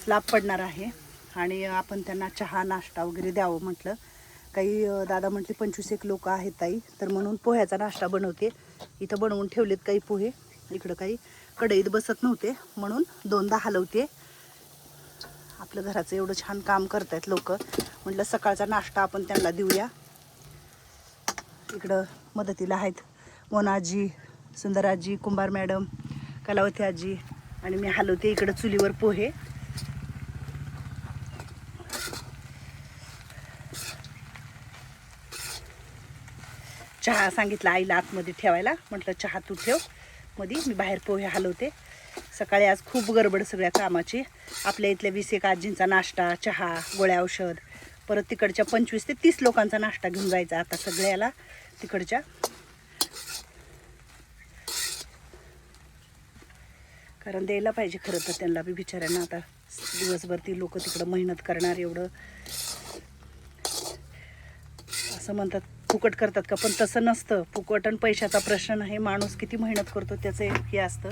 Slab पडणार आहे आणि आपण त्यांना चहा नाश्ता वगैरे द्यावं म्हटलं. काही दादा म्हटले 25-1 लोक आहेत ताई, तर म्हणून पोह्याचा नाश्ता बनवते. इथं बनवून ठेवलेत काही पोहे. इकडं काही कढईत बसत नव्हते म्हणून 2दा हलवते. आपलं घराचं एवढं छान काम करतायत लोक, म्हटलं सकाळचा नाश्ता आपण त्यांना देऊया. इकडं मदतीला आहेत मोनाजी, सुंदराजी, कुंभार मॅडम, कलावती आजी आणि मी हलवते इकडं चुलीवर पोहे. चहा सांगितला आईला आतमध्ये ठेवायला, म्हटलं चहा तू ठेव मध्ये, मी बाहेर पोहे हलवते. सकाळी आज खूप गडबड सगळ्या कामाची. आपल्या इथल्या 20-1 आजींचा नाश्ता, चहा, गोळ्या, औषध, परत तिकडच्या 25 ते 30 लोकांचा नाश्ता घेऊन जायचा आता सगळ्याला तिकडच्या. कारण द्यायला पाहिजे खरं तर त्यांना बी बिचाऱ्यांना. आता दिवसभर ती लोक तिकडं मेहनत करणार, एवढं असं म्हणतात फुकट करतात का, पण तसं नसतं. फुकट आणि पैशाचा प्रश्न नाही, माणूस किती मेहनत करतो त्याचं एक हे असतं.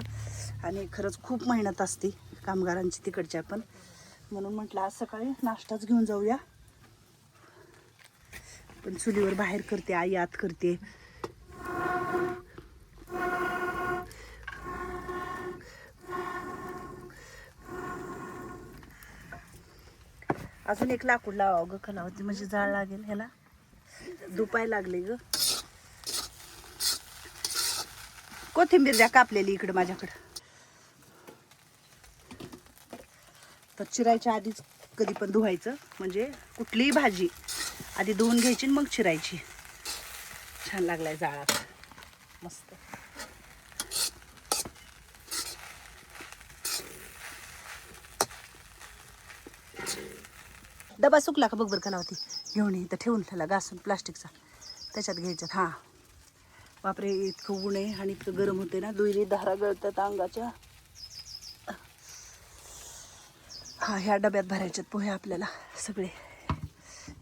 आणि खरंच खूप मेहनत असते कामगारांची तिकडच्या पण. म्हणून म्हटलं आज सकाळी नाश्ताच घेऊन जाऊया. पण चुलीवर बाहेर करते, आई आत करते. अजून एक लाकूड लावावं ग कलावती, म्हणजे जाळ लागेल ह्याला. दुपाय लागले ग. कोथिंबीर द्या कापलेली इकडं माझ्याकडं. तर चिरायच्या आधीच कधी पण धुवायचं, म्हणजे कुठलीही भाजी आधी धुवून घ्यायची मग चिरायची. छान लागलाय जाळात मस्त. डबा सुकला का बघ बरं कलावती, घेऊन इथं ठेवून त्याला घासून प्लास्टिकचा, त्याच्यात घ्यायच्यात. हां बापरे इतकं ऊन आहे आणि इतकं गरम होते ना, दुहेरी धारा गळतात अंगाच्या. हा ह्या डब्यात भरायच्यात पोहे आपल्याला सगळे,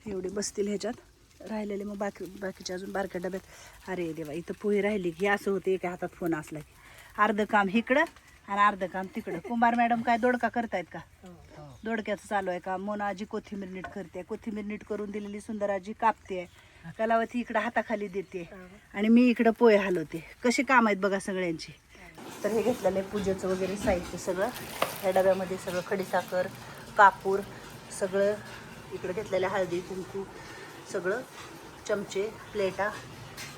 एवढे बसतील ह्याच्यात. राहिलेले मग बाकीच्या अजून बारक्या डब्यात. अरे देवा इथं पोहे राहिली की असं होते, एका हातात फोन असला की अर्धं काम इकडं आणि अर्धं काम तिकडं. कुंभार मॅडम काय दोडका करतायत का? दोडक्याचं चालू आहे का? मोनाजी कोथिंबीर नीट करते, कोथिंबीर नीट करून दिलेली सुंदराजी कापते, कलावती इकडं हाताखाली देते आणि मी इकडं पोहे हलवते. कसे काम आहेत बघा सगळ्यांची. तर हे घेतलेलं आहे पूजेचं वगैरे साहित्य सगळं. ह्या डब्यामध्ये सगळं खडीसाखर, कापूर सगळं इकडं घेतलेलं, हळदी कुंकू सगळं, चमचे, प्लेटा,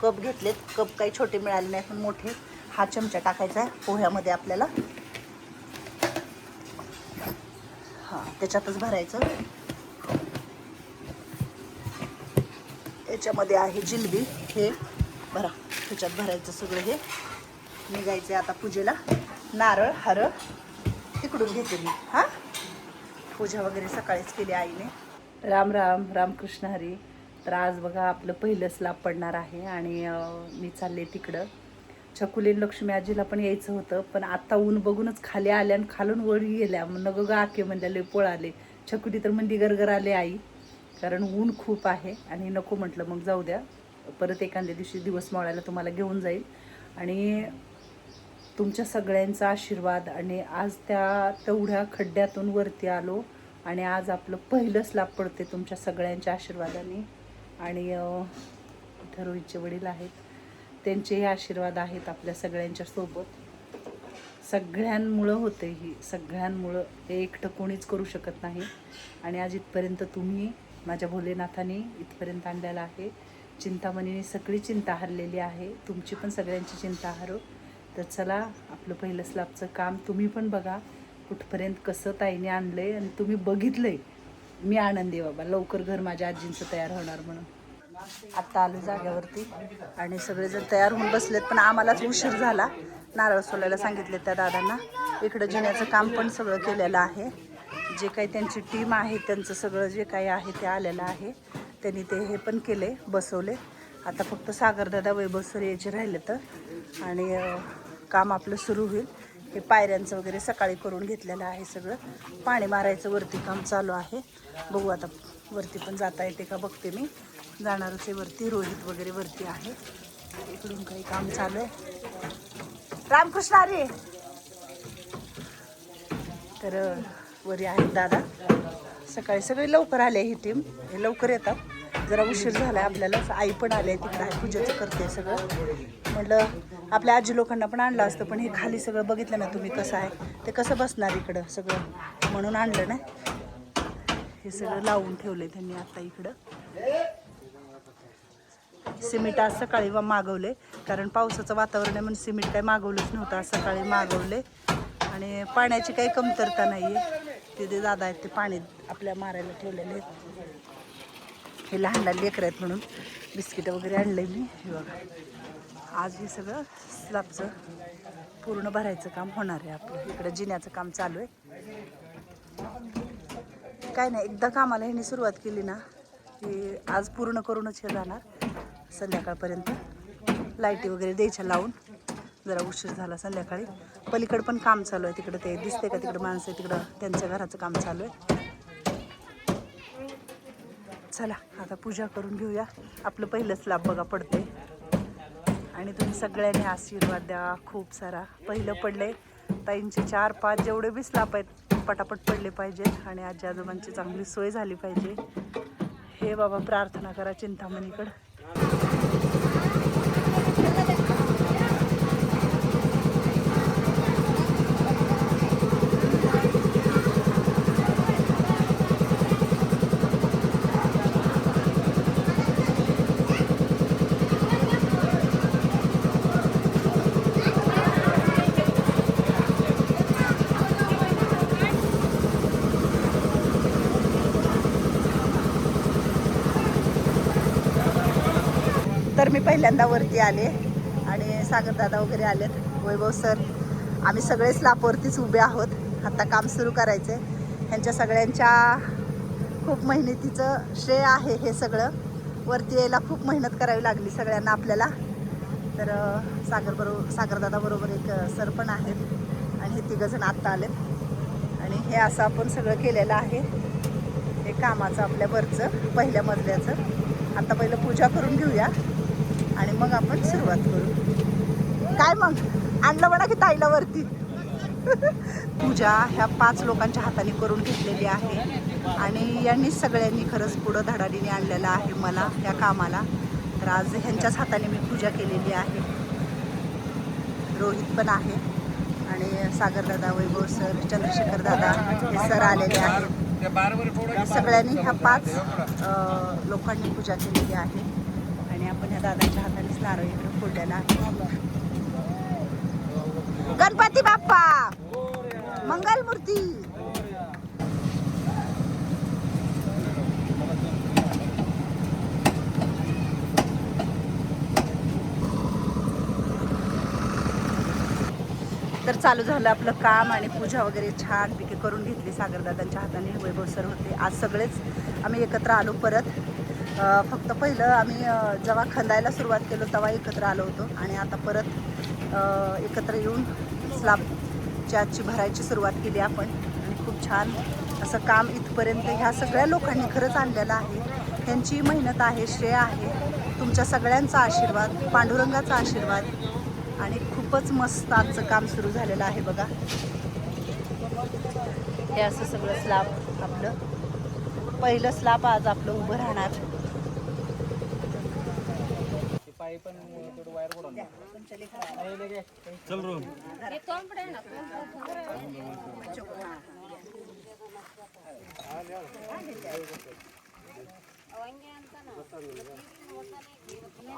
कप घेतलेत. कप काही छोटे मिळाले नाही पण मोठे. हा चमचा टाकायचा आहे पोह्यामध्ये आपल्याला. हां त्याच्यातच भरायचं. याच्यामध्ये आहे जिलबी, हे भरा, त्याच्यात भरायचं सगळं. हे निघायचं आता पूजेला. नारळ हरळ तिकडून घेते मी. हां पूजा वगैरे सकाळीच केली आईने. राम राम रामकृष्ण हरी. तर आज बघा आपलं पहिलं स्लॅब पडणार आहे आणि मी चालले तिकडं. छकुलीन लक्ष्मी आजीला पण यायचं होतं, पण आता ऊन बघूनच खाली आल्या आणि खालून वळी गेल्या. नग ग आके म्हणले पळाले. छकुली तर मंदी गरगर आले आई, कारण ऊन खूप आहे आणि नको म्हटलं मग जाऊ द्या, परत एखाद्या दिवशी दिवस मावळायला तुम्हाला घेऊन जाईल. आणि तुमच्या सगळ्यांचा आशीर्वाद आणि आज त्या तेवढ्या खड्ड्यातून वरती आलो आणि आज आपलं पहिलं स्लॅब पडते तुमच्या सगळ्यांच्या आशीर्वादाने. आणि इथं रोहितचे वडील आहेत, त्यांचेही आशीर्वाद आहेत आपल्या सगळ्यांच्या सोबत. सगळ्यांमुळं होते ही, सगळ्यांमुळं. हे एकटं कोणीच करू शकत नाही. आणि आज इथपर्यंत तुम्ही माझ्या भोलेनाथाने इथपर्यंत आणलेलं आहे. चिंतामणीने सगळी चिंता हरलेली आहे, तुमची पण सगळ्यांची चिंता हरो. तर चला आपलं पहिलं स्लॅबचं काम तुम्ही पण बघा कुठपर्यंत कसं ताईने आणलं आहे. आणि तुम्ही बघितलं आहे, मी आनंदी बाबा, लवकर घर माझ्या आजींचं तयार होणार म्हणून. आत्ता आलो जाग्यावरती आणि सगळेजण तयार होऊन बसलेत, पण आम्हालाच उशीर झाला. नारळ सोलायला सांगितले त्या दादांना. इकडं जिन्याचं काम पण सगळं केलेलं आहे. जे काही त्यांची टीम आहे त्यांचं सगळं जे काही आहे ते आलेलं आहे. त्यांनी ते हे पण केले, बसवले. आता फक्त सागरदादा वैभव सर यायचे राहिले तर आणि काम आपलं सुरू होईल. हे पायऱ्यांचं वगैरे सकाळी करून घेतलेलं आहे सगळं. पाणी मारायचं वरती काम चालू आहे. बघू आता वरती पण जाता येते का बघते मी. जाणारच आहे वरती, रोहित वगैरे वरती आहे. इकडून काही काम चालू आहे. रामकृष्ण हरी. तर वरी आहेत दादा. सकाळी सगळे लवकर आले ही टीम, हे लवकर येतात. जरा उशीर झाला आहे आपल्याला. आई पण आले तिकडे आहे, पूजेचं करते सगळं. म्हटलं आपल्या आजी लोकांना पण आणलं असतं, पण हे खाली सगळं बघितलं ना तुम्ही कसं आहे, ते कसं बसणार इकडं सगळं, म्हणून आणलं ना. हे सगळं लावून ठेवले त्यांनी आता इकडं. सिमेंट आज सकाळी मागवले, कारण पावसाचं वातावरण आहे म्हणून सिमेंट काही मागवलंच नव्हतं. आज सकाळी मागवले आणि पाण्याची काही कमतरता नाही आहे. तिथे दादा आहेत ते पाणी आपल्या मारायला ठेवलेले आहेत. हे लहान लहान लेकरं आहेत म्हणून बिस्किटं वगैरे आणले मी. हे बघा, आज हे सगळं स्लॅबचं पूर्ण भरायचं काम होणार आहे आपलं. इकडं जिन्याचं काम चालू आहे. काय नाही, एकदा कामाला ह्यांनी सुरुवात केली ना की आज पूर्ण करूनच हे जाणार संध्याकाळपर्यंत. लाईटी वगैरे द्यायच्या लावून. जरा उशीर झाला संध्याकाळी. पलीकडं पण काम चालू आहे, तिकडं ते दिसते का तिकडं माणसं आहे, तिकडं त्यांच्या घराचं काम चालू आहे. चला आता पूजा करून घेऊया. आपलं पहिलं स्लॅब बघा पडते आणि तुम्ही सगळ्यांनी आशीर्वाद द्या खूप सारा. पहिलं पडले ताईंचे 4-5 जेवढे बी स्लॅब आहेत पटापट पडले पाहिजेत आणि आजी आजोबांची चांगली सोय झाली पाहिजे. हे बाबा प्रार्थना करा चिंतामणीकडं. तर मी पहिल्यांदा वरती आले आणि सागरदादा वगैरे आलेत, वैभव सर, आम्ही सगळे स्लॅबवरतीच उभे आहोत. आता काम सुरू करायचं आहे. ह्यांच्या सगळ्यांच्या खूप मेहनतीचं श्रेय आहे हे सगळं. वरती यायला खूप मेहनत करावी लागली सगळ्यांना आपल्याला. तर सागरदादा बरोबर एक सर पण आहेत आणि हे तिघंजण आत्ता आलेत. आणि हे असं आपण सगळं केलेलं आहे हे कामाचं आपल्या वरचं पहिल्या मजल्याचं. आता पहिलं पूजा करून घेऊया आणि मग आपण सुरुवात करू. काय मग आणलं म्हणा की ताईला वरती. पूजा ह्या 5 लोकांच्या हाताने करून घेतलेली आहे आणि यांनी सगळ्यांनी खरंच पुढं धडाडीने आणलेलं आहे मला या कामाला. तर आज ह्यांच्याच हाताने मी पूजा केलेली आहे. रोहित पण आहे आणि सागरदादा, वैभव सर, चंद्रशेखर दादा हे सर आलेले आहेत. सगळ्यांनी ह्या 5 लोकांनी पूजा केलेली आहे आणि आपण ह्या दादांच्या हातानेच नारळ इकडे फोडलेला आहे. गणपती बाप्पा मंगलमूर्ती. तर चालू झालं आपलं काम आणि पूजा वगैरे छानपैकी करून घेतली सागरदादांच्या हाताने. वैभव सर होते आज. सगळेच आम्ही एकत्र आलो परत. फक्त पहिलं आम्ही जेव्हा खंदायला सुरुवात केलो तेव्हा एकत्र आलो होतो आणि आता परत एकत्र येऊन स्लॅबची आजची भरायची सुरुवात केली आपण. आणि खूप छान असं काम इथपर्यंत ह्या सगळ्या लोकांनी खरंच आणलेलं आहे. ह्यांची मेहनत आहे, श्रेय आहे. तुमच्या सगळ्यांचा आशीर्वाद, पांडुरंगाचा आशीर्वाद आणि खूपच मस्त आजचं काम सुरू झालेलं आहे बघा. हे असं सगळं स्लॅब आपलं पहिलं स्लॅब आज आपलं उभं राहणार.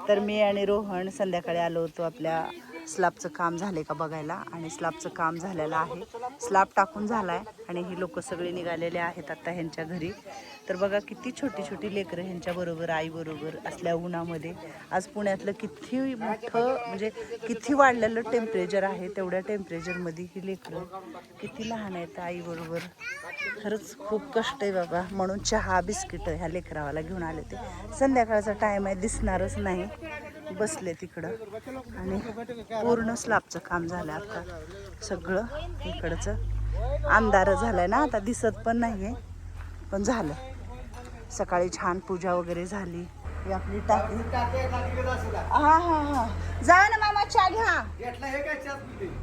तर मी आणि रोहन संध्याकाळी आलो होतो आपल्या स्लॅबचं काम झाले का बघायला आणि स्लॅबचं काम झालेलं आहे. स्लॅब टाकून झाला आहे आणि ही लोक सगळे निघालेले आहेत आता ह्यांच्या घरी. तर बघा किती छोटी छोटी लेकरं ह्यांच्याबरोबर आईबरोबर असल्या उन्हामध्ये. आज पुण्यातलं किती मोठं म्हणजे किती वाढलेलं टेम्परेचर आहे, तेवढ्या टेम्परेचरमध्ये ही लेकरं किती लहान आहेत आईबरोबर. खरंच खूप कष्ट आहे बाबा. म्हणून चहा बिस्किट ह्या लेकरावाला घेऊन आले ते. संध्याकाळचा टाईम आहे, दिसणारच नाही. बसले तिकडं आणि पूर्ण स्लॅबचं काम झालं आता सगळं. इकडचं अंधार झालाय ना आता, दिसत पण नाहीये, पण झालं. सकाळी छान पूजा वगैरे झाली. ही आपली टाकी. हा हा हा जा ना मामा, चहा घ्या.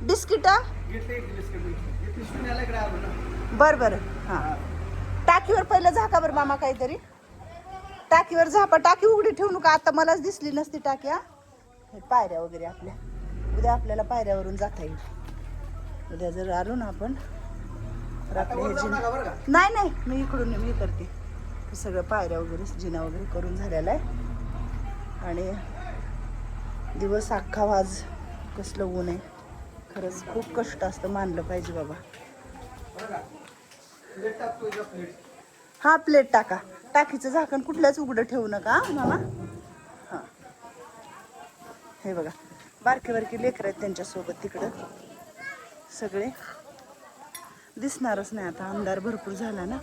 बिस्किट बर बर हां. टाकीवर पहिलं झाका बरं मामा काहीतरी. टाकीवर झापा. टाकी उघडी ठेवू नका. आता मलाच दिसली नसती टाकी. हा हे पायऱ्या वगैरे आपल्या. उद्या आपल्याला पायऱ्यावरून जाता येईल. उद्या जर आलो ना आपण तर आपल्या हे नाही नाही मी इकडून मी करते. हे सगळं पायऱ्या वगैरे जिना वगैरे करून झालेला आहे. आणि दिवस अख्खा वाज कसलं ऊन आहे. खरंच खूप कष्ट असतं. मानलं पाहिजे बाबा. हा प्लेट टाका. टाकीचं झाकण कुठल्याच उघडं ठेवू नका मामा. हां हे बघा बारके बारके लेकरं आहेत त्यांच्यासोबत तिकडं सगळे. दिसणारच नाही आता अंधार भरपूर झाला ना.